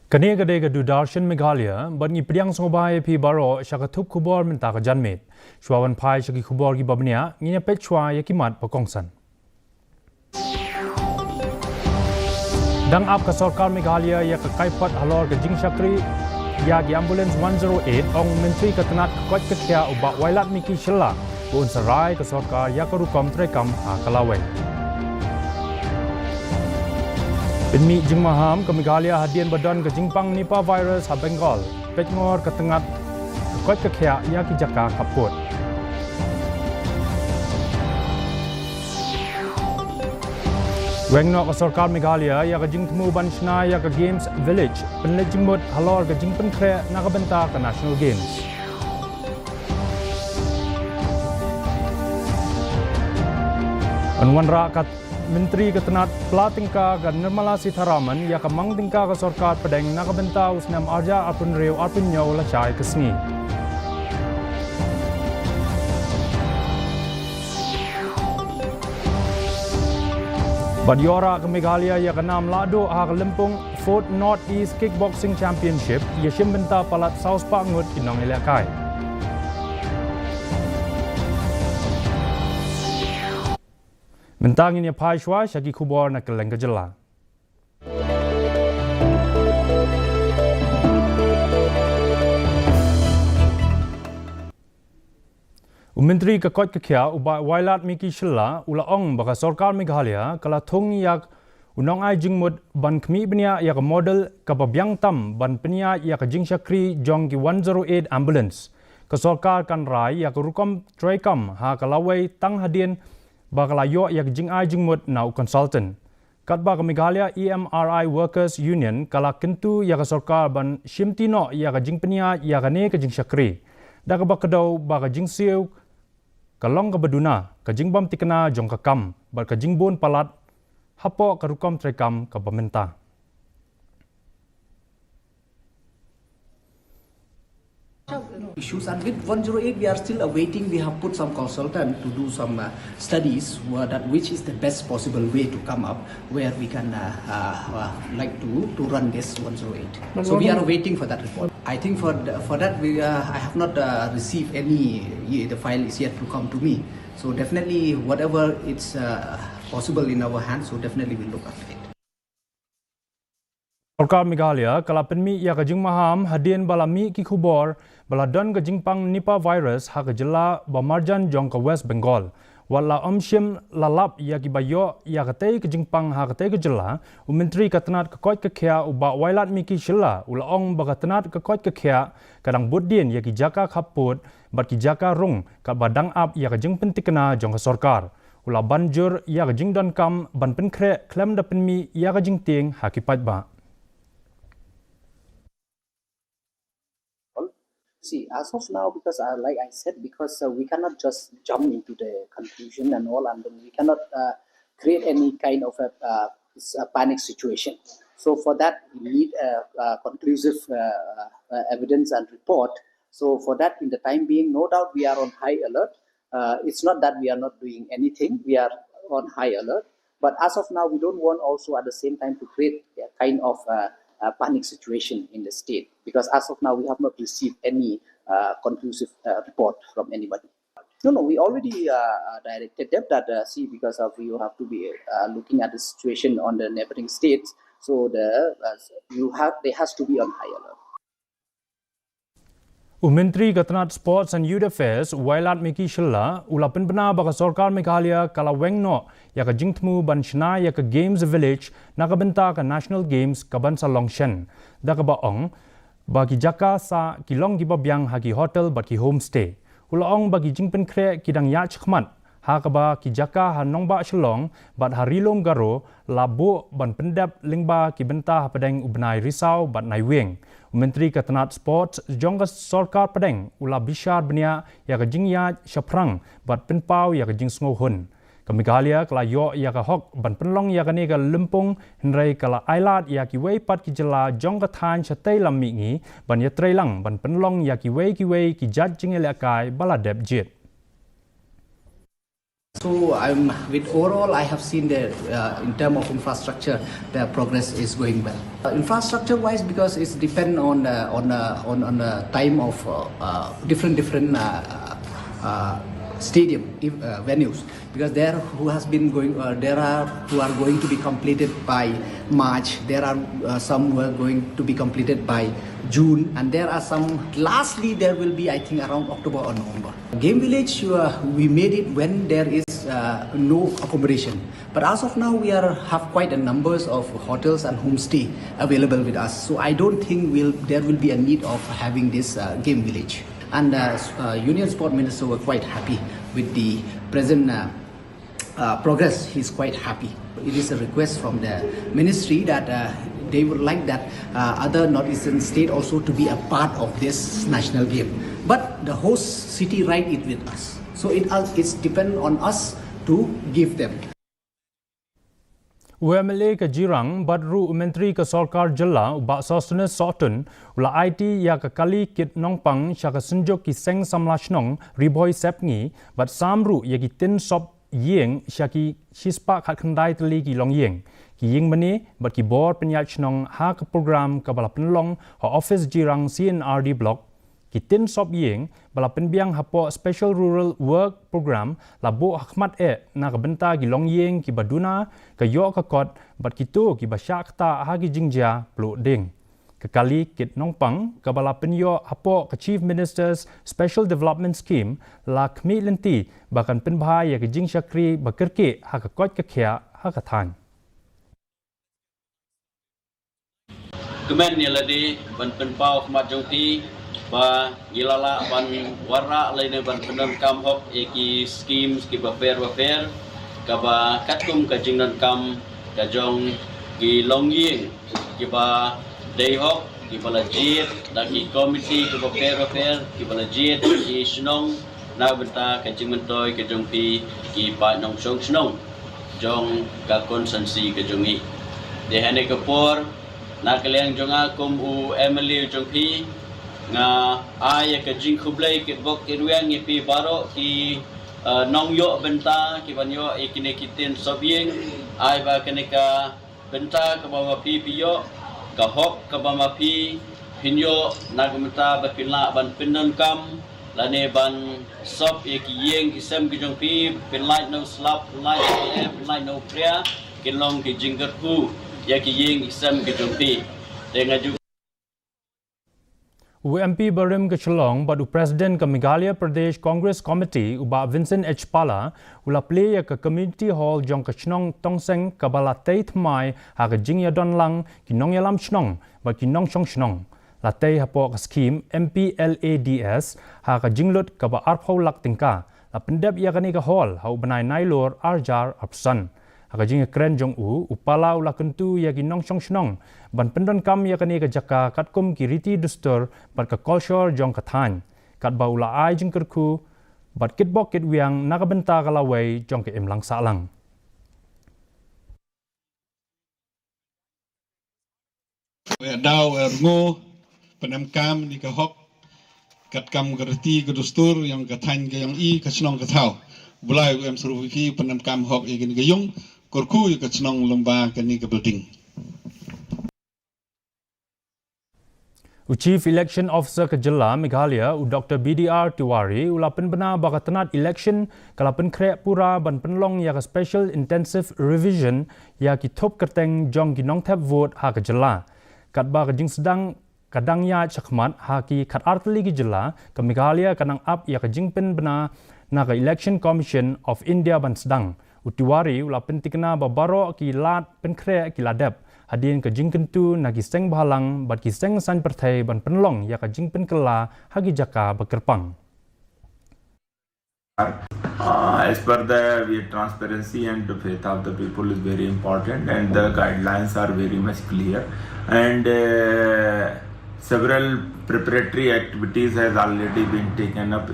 Kani gade ga Darshan Meghalaya ban ngi priang songbai phi baro shakathup khubor min ta ka janmet shwawan phai shaki khubor gi babnia ngi pet chwa yakimat pakongsan dang ap ka sarkar Meghalaya ya ka kaipat halor ga jing shakri ya gi ambulance 108 ong menteri ka tanat kot ka kya uba wailat miki shilla un sarai ka sarkar ya ka rukom trekam ha kalawai Penmi jing maham ke Meghalaya hadian badan ke jingpang Nipah virus ha Bengal petngor ke tengat kot ke khia ya ki jaka kaput Wengno ke sarkar Meghalaya ya ke jing temu ban shna ya ke games village penle jingmut halor ke jingpen khre na ke benta ke national games Anwan ra kat Menteri Ketenat Pelatingka dan Nirmala Sitharaman yang kemang tingka ke sarkar pedeng nak benta usnam arja apun reu apun nyau la chai kesni. Badiora ke Meghalaya yang kenam lado ha ke Lempung Fort North East Kickboxing Championship ia shim benta palat South Pangut inong ilakai. Mentang ini pai shwa shaki khubor na keleng kejela. Menteri ke kot ke khia uba wailat miki shilla ula ong baka sarkar Meghalaya kala thung yak unong ai jingmut ban khmi bnia yak model ka babyang tam ban pnia yak jing shakri jong ki 108 ambulance ka sarkar kan rai yak rukom trekam ha kalawai tang hadien Bagalayo yak jing ai jingmut now consultant. Katba ke Meghalaya EMRI Workers Union kala kentu yak sarkar ban shimtino yak jing penia yak ne ke jing shakri. Da ke bakadau ba ke jing siu kalong ke beduna ke jing bam tikena jong ke kam bar ke jing bon palat hapo ke rukom trekam ke pemerintah. Issues, and with 108 we are still awaiting. We have put some consultant to do some studies which is the best possible way to come up where we can like to run this 108. So we are waiting for that report. I think for that I have not received any. The file is yet to come to me. So definitely whatever it's possible in our hands, so definitely we'll look after it. Sarkar Meghalaya kala penmi ya kajing maham hadian balami ki khubor baladon ke jingpang Nipah virus ha kejela bamarjan jong ke West Bengal wala omshim lalap ya ki bayo ya katei ke jingpang ha katei kejela menteri ketenat ke kot ke khia uba wailat miki shilla ula ong ba ketenat ke kot ke khia kadang budien ya ki jaka khaput bat ki jaka rung ka badang ap ya ke jing pentikena jong ke sarkar ula banjur ya ke jing don kam ban penkre klem da penmi ya ke jing ting ha ki patba See, as of now, because like I said, because we cannot just jump into the conclusion and all, and then we cannot create any kind of a panic situation. So for that, we need a conclusive evidence and report. So for that, in the time being, no doubt we are on high alert. It's not that we are not doing anything. We are on high alert. But as of now, we don't want also at the same time to create a kind of panic situation in the state, because as of now we have not received any conclusive report from anybody. No, we already directed them that see, because of you have to be looking at the situation on the neighboring states, so they has to be on high alert. Menteri Ketenat Sports and Youth Affairs Wailat Miki Shilla ulapin bena baka sarkar Meghalaya kala wengno ya ka jingtmu ban shna ya ka Games Village na ka benta ka National Games ka bansa Longshen da ka baong bagi jaka sa kilong gi babyang hagi hotel baki homestay ulaong bagi jingpen kre kidang ya chkhmat ha ka ba ki jaka ha nongba shlong bat harilom garo labo ban pendap lingba ki benta padang ubnai risau bat nai weng Menteri Ketenat Sports jong ka sarkar pedeng ula bishar benia ya ka jingya shaprang bat penpau ya ka jing sngohun ka Meghalaya kala yo ya ka hok ban penlong ya ka ne ka lempung henrai kala ailat ya ki wei pat ki jela jong ka than chatai lammi ngi ban ya trailang ban penlong ya ki wei ki jat jing ele kai baladep jit So with overall, I have seen that in terms of infrastructure, the progress is going well. Infrastructure-wise, because it's depend on the time of different stadium venues, because there who has been going there are who are going to be completed by March, there are some who are going to be completed by June, and there are some lastly there will be, I think, around October or November. Game Village, we made it when there is no accommodation, but as of now we have quite a numbers of hotels and homestay available with us, so I don't think there will be a need of having this Game Village. And Union Sport Minister were quite happy with the present progress. He's quite happy. It is a request from the ministry that they would like that other northeastern state also to be a part of this national game. But the host city right it with us. So it's depend on us to give them. UMLA ke Jirang badru Menteri ke Sarkar Jilla ubak Sosnes Sotun ula IT ya ke kali kit nongpang syaka senjuk ki seng samlashnong riboy sepngi bat samru ya ki tin sop yeng syaki shispa khat khandai teli ki long yeng ki yeng mani bat ki board penyat chnong ha ke program ke bala penlong ha office Jirang CNRD block ki tin sop yeng bala penbiang hapo special rural work program labo hakmat na ka benta ki long yeng ki baduna ka yo ka kot bat ki tu ki basyak ta ha ki jingja plu ding ke kali kit nongpang ka bala penyo hapo ka chief minister's special development scheme la khmi lenti bakan penbha ya ki jing shakri bakerke ha ka kot ka khya ha ka than kemen ni ladi ban penpau khmat jongti ba gilala ban warra lain ban penan kam hok eki scheme ki baper ka ba katkum ka jingnan kam ka jong ki longying ki ba day hok ki bala jit da ki committee ki baper ki bala jit ki snong na benta ka jingman toy ka jong pi ki pa nong song snong jong ka konsensi ka jongi de hane ka por na keleng jonga kum u emily jong pi nga ay ka jing khublai ke bok irwang ipi baro ki nong yo benta ki banyo ikine kitin sobieng ay ba kaneka benta ka ba pi piyo ka hok ka ba pi pinyo nagmenta ba pinla ban pinan kam lane ban sop ki yeng isem ki jong pi pinlai no slap pinlai no prayer kinlong ki jingat hu ya ki yeng isem ki jong pi dengan UMP Barim ke Shillong badu Presiden ke Meghalaya Pradesh Congress Committee uba Vincent H. Pala ula play ke Community Hall jong ke Chnong Tongseng ke bala tei thmai ha ke jing ya don lang ki nong yalam chnong ba ki nong chong chnong la tei hapo ke scheme MPLADS ha ke jinglut ke ba arphau lak tingka la pendep ya ke ni ke hall ha ubanai nailor arjar apsan ha ke jing kren jong upala ula kentu ya ki nong chong chnong ban pendon kam ya kani ka jaka katkum ki riti dustur bat ka culture jong kathan kat baula ai jing kerku bat kitbok kit wiang nakabenta kalawai jong ke imlang salang daw ngo penam kam ni ka hok kat kam gerti ke dustur yang kathan ke yang i ka snong ka thau bulai em suru fi penam kam hok igin ke yung korku ka snong lomba ka ni ka building Chief Election Officer ke Jilla Meghalaya Dr. BDR Tiwari ulapen bena bakatanat election kalapen krek pura ban penlong ya ke special intensive revision ya ki top kerteng jong ki nong tap vote ha ke Jilla kat ba ke jing sedang kadang ya chakmat ha ki khat artli ki Jilla ke Meghalaya kanang up ya ke jing pen bena na ke Election Commission of India ban sedang Tiwari ulapen tikna babaro ki lat pen krek ki ladap hadin ke jing kentu nagi seng bahalang bat ki seng san perthai ban penlong ya ka jing pen kela hagi jaka bekerpang as per the transparency and the faith of the people is very important and the guidelines are very much clear and several preparatory activities has already been taken up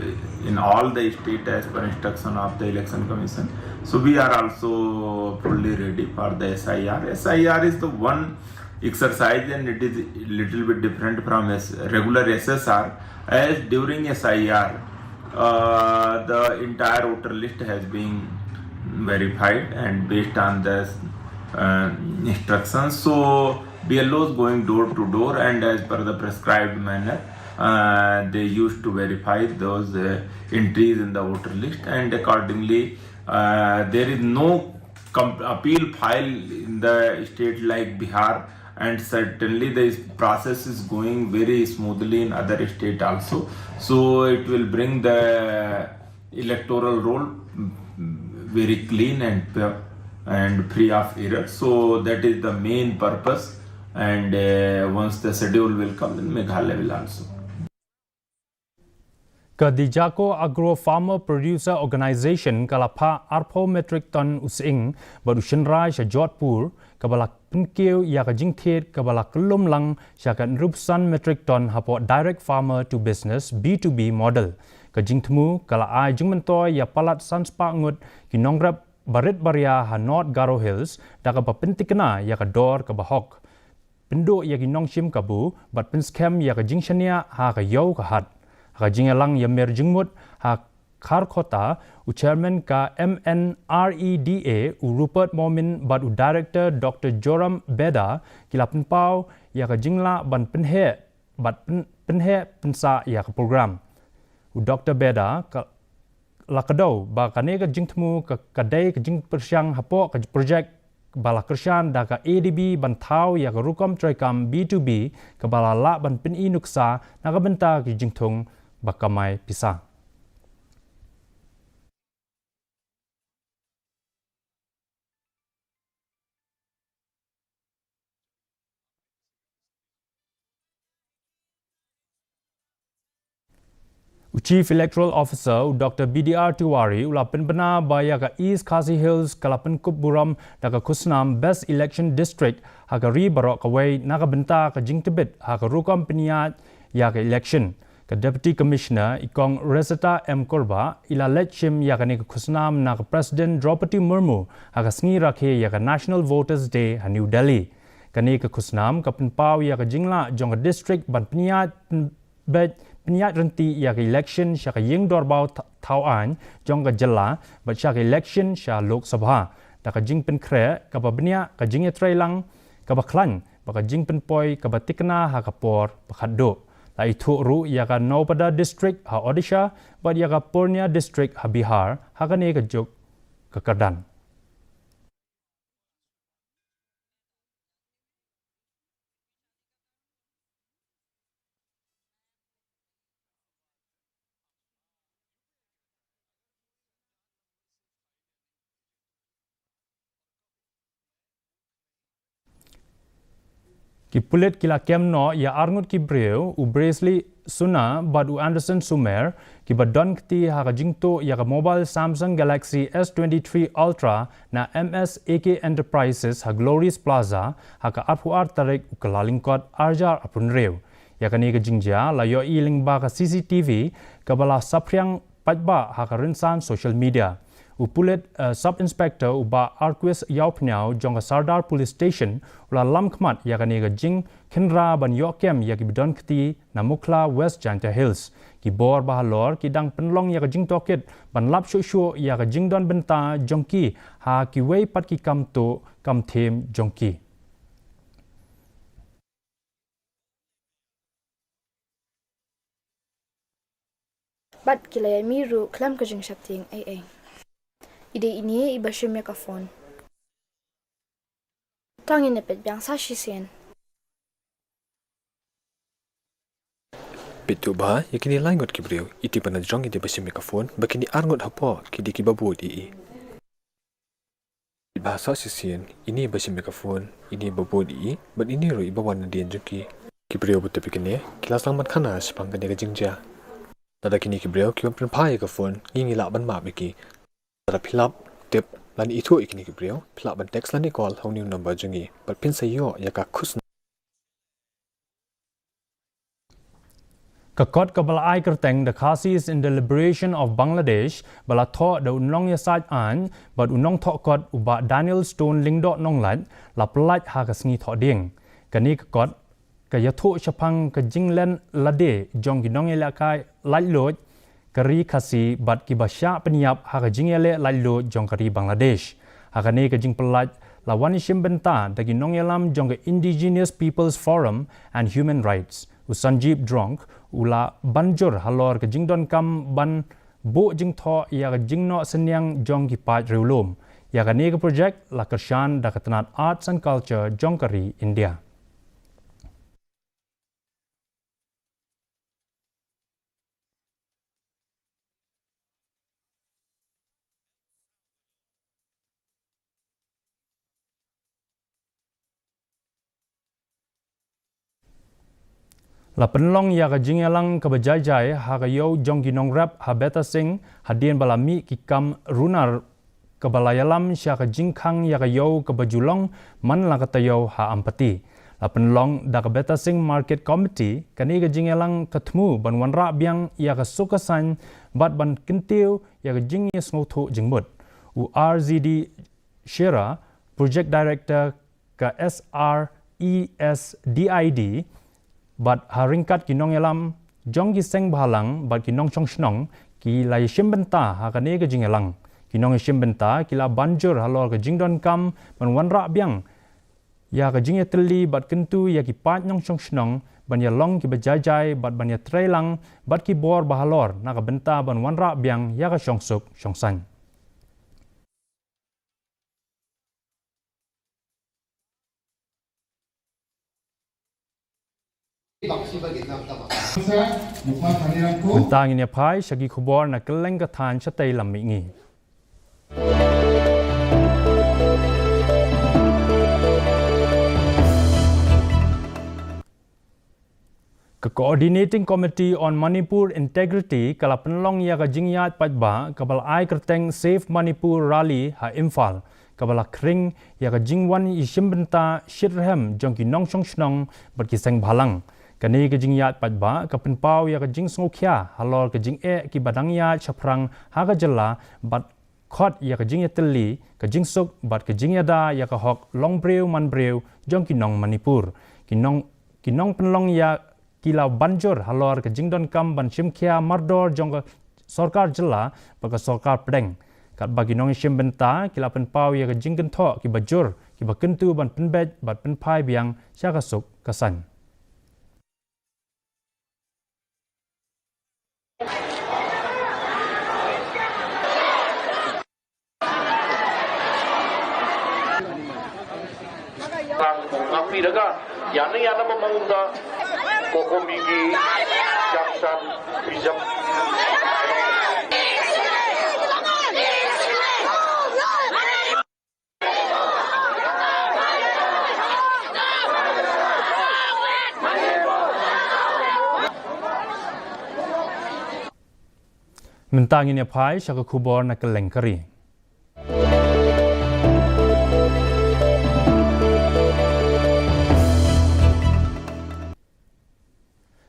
in all the state as per instruction of the election commission. So we are also fully ready for the SIR. SIR is the one exercise and it is little bit different from regular SSR. As during SIR, the entire voter list has been verified and based on the instructions. So BLO is going door to door, and as per the prescribed manner, they used to verify those entries in the voter list, and accordingly there is no appeal file in the state like Bihar, and certainly the process is going very smoothly in other state also. So it will bring the electoral roll very clean and free of error. So that is the main purpose, and once the schedule will come, then Meghalaya will also. Kadijako Agro Farmer Producer Organization kalapa arpo metric ton using badushenrai sha Jodhpur kabalak pinkeu ya ka jingthet kabalak lum lang sha kan rupsan metric ton hapo direct farmer to business B2B model ka jingtmu kala ai jingmentoy ya palat sanspa ngut kinongrap barit baria ha North Garo Hills da ka pintikna ya ka dor ka bahok pindo ya kinongshim kabu bat pinskem ya ka jingshania ha ka yau ka hat Rajingalang Yamer Jingmut ha Kharkota u chairman ka MNREDA u Rupert Momin bad u director Dr. Joram Beda kilapin pau ya ka jingla ban penhe bat penhe pensa ya ka program u Dr. Beda ka lakadau ba kane ka jingtmu ka kadai ka jing persyang hapo ka project bala kersyan da ka ADB ban thau ya ka rukom traikam B2B ka bala la ban pin inuksa na ka benta ki jingthung bakamai pisah. Chief Electoral Officer Dr. BDR Tiwari ulapin bena baya ka East KHASI Hills kalapan Kupburam daga Kusnam Best Election District hagari barok kawai naga benta ka jingtebit haga rukom peniat ya ka election. Deputy Commissioner Ikong Reseta M. Korba ila letchim yakani kusnam na President Draupadi Murmu agasngi rakhe yaka National Voters Day ha New Delhi. Kani kusnam kapinpaw yaka jingla jong district ban peniat renti yaka election syaka ying dorbau tauan jong jela bat syaka election sya Lok Sabha. Daka jing penkre kapabnia ka jing trailang kabaklan baka jing penpoi kabatikna ha kapor bakaddo. Itu ru yaka Naupada District ha Odisha, but yaka Purnia District ha Bihar, hakane ka juk kakardan. Ki pulit kila kemno ya arngut ki breu u Bresley Suna bad u Anderson Sumer ki badon kti ha jingto ya mobile Samsung Galaxy S23 Ultra na MS AK Enterprises ha Glorious Plaza ha ka arpuar tarik u kalalingkot arjar apun reu ya kani ka jingja la yo iling ba ka CCTV ka bala sapryang patba ha ka rinsan social media. Upulit Sub-Inspector uba Arquis Yaupnyao jong Sardar Police Station ula lamkmat yakani jing Kenra ban yokem yaki bidon kti namukla West Janta Hills ki bor bahalor ki dang penlong yak jing toket ban lap shu yak jing don benta jongki ha ki wei pat ki kam to kam them jongki. Bat kilaya miru klam ka jing shapting ai. Ide ini iba shimya ka phone. Tangin nepet biang sa shisen. Pitu ba yakini langot kibriu iti panajong ide bashimya ka phone bakini arngot hapo kidi kibabu di. Bahasa shisen ini bashimya ka phone ini babu di but ini ro iba wan dian juki kibriu buta pikine kilas langmat khana spang kane ka jingja. Nada kini kibriu kiwam pren phai ka phone ngingi la ban ma biki. Pilap tip lan itu ikini kibriu pilap ban text lan call how new number jungi but pin sayo yaka khus Kakot kabala ai kerteng the KHASI in the liberation of Bangladesh bala tho the unong ya saj an but unong tho kot uba Daniel Stone lingdot nonglat la plat ha ka sngi tho ding kani kakot ka yatho chapang ka jinglen lade jong ginong ila kai lai lot KHASI bat ki basya peniap ha ka jingele lailo jong kari Bangladesh. Ha ka ne ka jing pelat lawan ishim benta dagi nongyalam jong Indigenous Peoples Forum and Human Rights. Usanjib Dronk ula banjur halor ka jingdon kam ban bo jing tho ya ka jingno senyang jong ki pat reulum. Ya ka ne ka project la kershan da ketenat Arts and Culture jong kari India. La penlong ya ka jingelang ka bajajai ha ka yo jong ginong rap ha beta sing hadien balami ki kam runar ka balayalam sya ka jingkhang ya ka yo ka bajulong man la ka tayo ha ampati. La penlong da ka beta sing market committee kani ka jingelang kathmu ban wanra biang ya ka sukasan bat ban kintiu ya ka jingi smothu jingmut. U RZD Shera project director ka SRESDID bat haringkat kinong elam jong ki seng bahalang bat kinong chong snong ki lai shim benta ha kane ka jingelang kinong shim benta kila banjur halor ka jingdon kam ban wanra biang ya ka jinge teli bat kentu ya ki pat nyong chong snong ban ya long ki bajajai bat ban ya trailang bat ki bor bahalor na ka benta ban wanra biang ya ka shongsuk shongsan. Bentang ini pai sagi khubor na keleng ka than chatai lam mi ngi. Ka Coordinating Committee on Manipur Integrity kala penlong ya ka jingyat pajba kabal ai kerteng Safe Manipur Rally ha Imphal kabala kring ya ka jingwan ishim benta shirhem jong ki nong chong snong bat ki seng bhalang. Kani ka jingyat pajba ka penpau ya ka jing sngokya halor ka jing ki badangya chaprang ha ka jala bat khot ya ka jing teli ka jing suk bat ka jing da ya ka hok long breu man breu jong ki nong Manipur kinong penlong ya kila banjur halor ka jing don kam ban chimkhya mardor jong ka sarkar jala ba ka sarkar pedeng kat bagi nong shim benta kila penpau ya ka jing gentho ki bajur ki bakentu ban penbet bat penpai biang sya ka suk kasan. Daga yani yana memangga kokomigi jaksan bijak Mentang ini pai syaka kubor na keleng kari.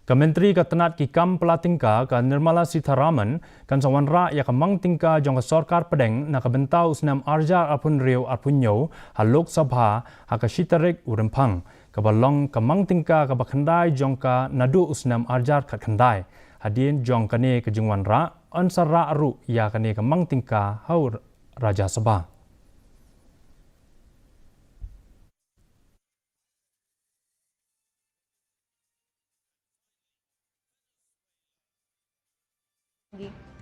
Kementeri Ketenat Kikam Pelatingka ka Nirmala Sitharaman kan sawanra ya ka mangtingka jong ka sarkar pedeng na kabentau usnam arja apun riu apunyo ha Lok Sabha ha ka shitarik urempang ka balong ka mangtingka ka bakhandai jong ka nadu usnam arjar khat khandai hadien jong kane ka jingwanra ansara aru ya kane ka mangtingka hau Raja Sabha.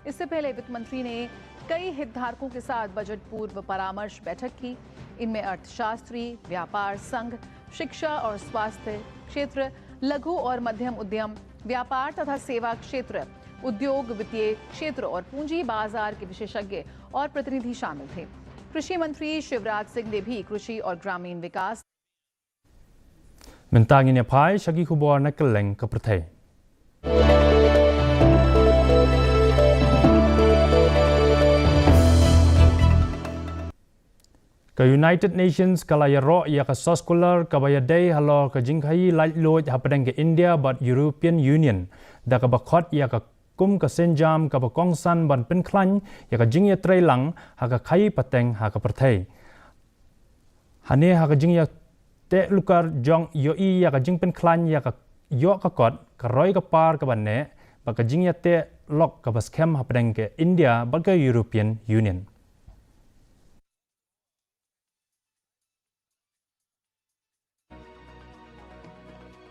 इससे पहले वित्त मंत्री ने कई हितधारकों के साथ बजट पूर्व परामर्श बैठक की। इनमें अर्थशास्त्री, व्यापार संघ, शिक्षा और स्वास्थ्य क्षेत्र, लघु और मध्यम उद्यम, व्यापार तथा सेवा क्षेत्र, उद्योग, वित्तीय क्षेत्र और पूंजी बाजार के विशेषज्ञ और प्रतिनिधि शामिल थे। कृषि मंत्री शिवराज सिंह ने भी कृषि और ग्रामीण विकास Mentang ini pai syagi kubor na keleng ka perthai. Ka United Nations kalaya ro ya ka soskular ka bayadai halor ka jingkhai light load hapadeng ke India but European Union da ka bakhot ya ka kum ka senjam ka bakongsan ban penklan ya ka jingya trailang ha ka khai pateng ha ka perthai hane ha ka jingya te lukar jong yo i ya ka jing penklan ya ka yo ka kot ka roi ka par ka banne ba ka jingya te lok ke baskem hapdeng ke India bagai European Union.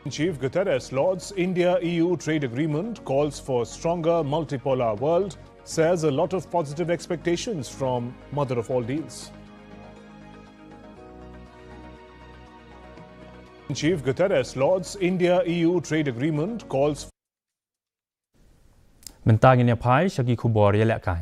Chief Guterres lauds India-EU trade agreement, calls for stronger multipolar world, says a lot of positive expectations from mother of all deals. Chief Guterres lauds India-EU trade agreement, calls for Mentang ini pai syagi kubor ya lekai.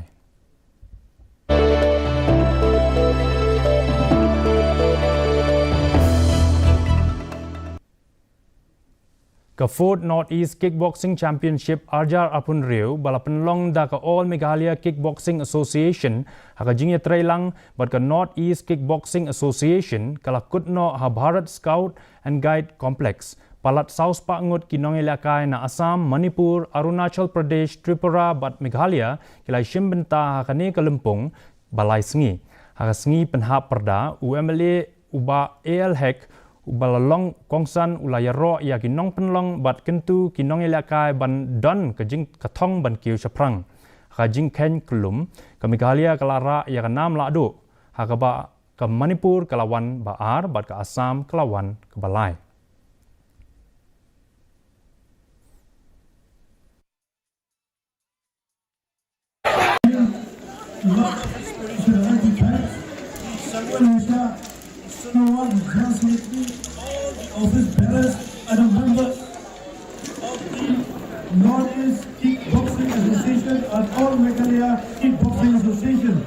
Ke Fourth Northeast Kickboxing Championship Arjar Apun Riu balapan long da ke All Meghalaya Kickboxing Association haka jingya trailang bat ke Northeast Kickboxing Association kala kutno ha Bharat Scout and Guide Complex palat South Pangut kinong ilakai na Assam, Manipur, Arunachal Pradesh, Tripura bat Meghalaya kilai shimbenta haka ne Kalimpong balai sengi haka sengi penhap perda UMLA uba AL Hek ubalalong kongsan ulaya ro ya kinong penlong bat kentu kinong ilakai ban don kejing katong ban kiu chaprang kajing ken kelum ke Meghalaya kalara ya kanam ladu hakaba ke Manipur kelawan baar bat ke Assam kelawan ke balai. Of his bearers and a member of the Northeast Kickboxing Association and All Meghalaya Kickboxing Association.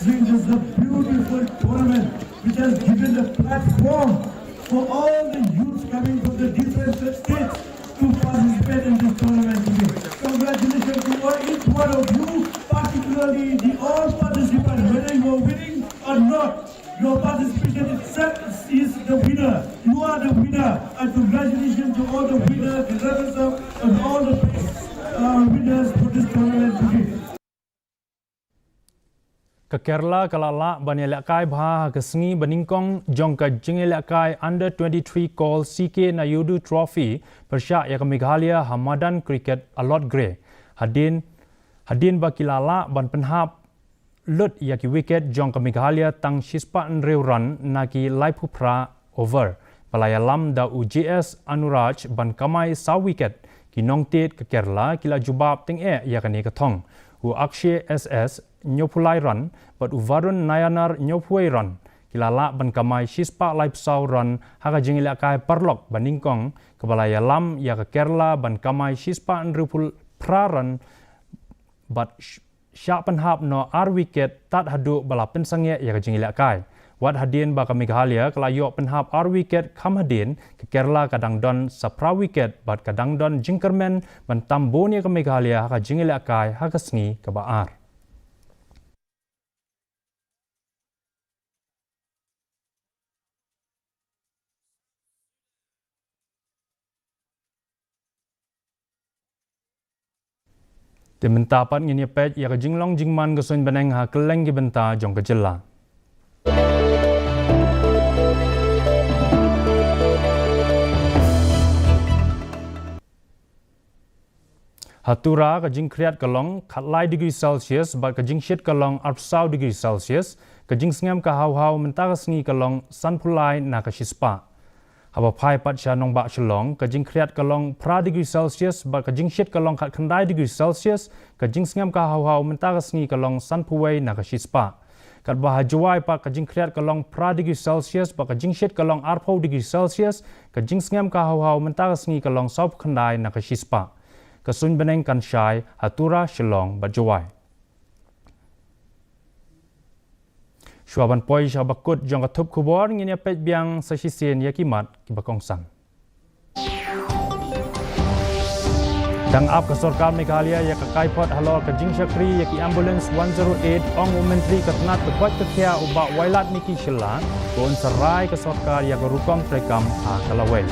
This is a beautiful tournament which has given a platform for all the youths coming from the different states to participate in this tournament today. Congratulations to each one of you, particularly the all participants, whether you are winning or not. Your participation itself is the winner. You are the winner. And congratulations to all the winners, the runners-up, and all the winners for this tournament today. Ke Kerala kalala banyalakai bha ke sengi beningkong jong ke jingelakai under 23 call CK Nayudu Trophy persyak ya ke Meghalaya Hamadan Cricket Alot Grey. Hadin bakilala ban penhap lut yaki wicket jong ke Meghalaya tang shispa nreu run naki laipupra over. Palaya lam da UJS Anuraj ban kamai saw wicket kinong tet ke Kerala kila jubab ting ya kani katong. U Akshay SS nyopulai run but u Varun Nayanar nyopuai run. Kilala ban kamai shispa laip saw run haka jingila kai parlok baningkong ke balaya lam ya ke Kerala ban kamai shispa nrupul pra run but syak penhap no ar wicket tat hadu bala pensangye ya kajingila kai wat hadin ba ka Meghalaya kelayok penhap ar wicket kham hadin ke Kerala kadang don sapra wicket bat kadang don jingkermen ban tambonia ke Meghalaya ka jingila kai ha kasngi ke baar. Di mentapat ngini pet ya ke jinglong jingman ke sun beneng ha keleng ki benta jong ke jela. Hatura ke jing kriat kelong katlai degree Celsius bat ke jing shit kelong arpsau degree Celsius ke jing sengam ke hau-hau mentara sengi kelong sanpulai na ke shispa. Haba pai pat sya nong bak shalong, kajing kriat kalong pra degree Celsius, bat kajing shit kalong kat kendai degree Celsius, kajing sengam ka hau-hau mentara sengi kalong sanpuway na kashispa. Kat bahajawai pat kajing kriat kalong pra degree Celsius, bat kajing shit kalong arpau degree Celsius, kajing sengam ka hau-hau mentara sengi kalong saup kendai na kashispa. Kasun beneng kan syai, hatura shalong bat jawai. Shuaban poi syabakut jong katup kubor ngini pet biang sasisen yakimat kibakongsan. Dang ap ke Sarkar Meghalaya ya ke kaipot halor ke jing syakri ya ki ambulance 108 ong menteri ketnat ke kuat ketia ubak wailat Miki Shilla bon serai ke Sarkar ya ke rukong trekam ha kalawai.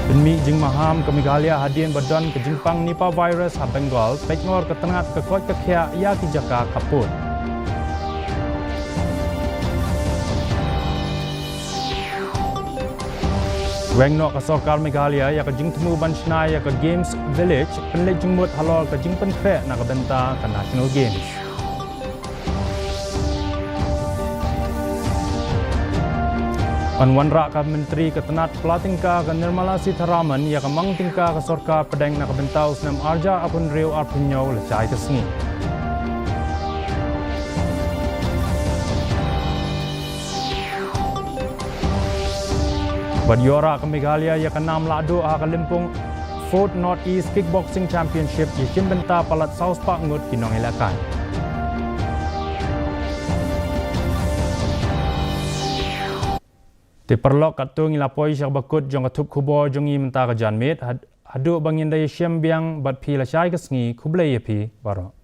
Penmi jing maham ke Meghalaya hadin badon ke jingpang Nipah virus ha Bengal peknor ke tengah ke kuat ketia ya ki jaka kaput. Weng no ka Sarkar Meghalaya ya ka jingtemu banchna ya ka Games Village penlek jingmut halal ka jingpen kre na ka benta ka National Games. Anwanra ka Menteri Ketenat Pelatingka ka Nirmala Sitharaman ya ka mangtingka ka Sarkar pedeng na ka bentau senam arja apun reu arpunyo lecai kesengi. Badiora ke Meghalaya ya ka nam lado ha ka limpung Fort North East Kickboxing Championship ya benta palat South Park ngut kinong ilakan. Diperlok katung ilapoi syak bakut jong katuk kubo jongi menta ka janmit hadu bangin daya syem biang bat pi la syai kesengi kublai pi baro.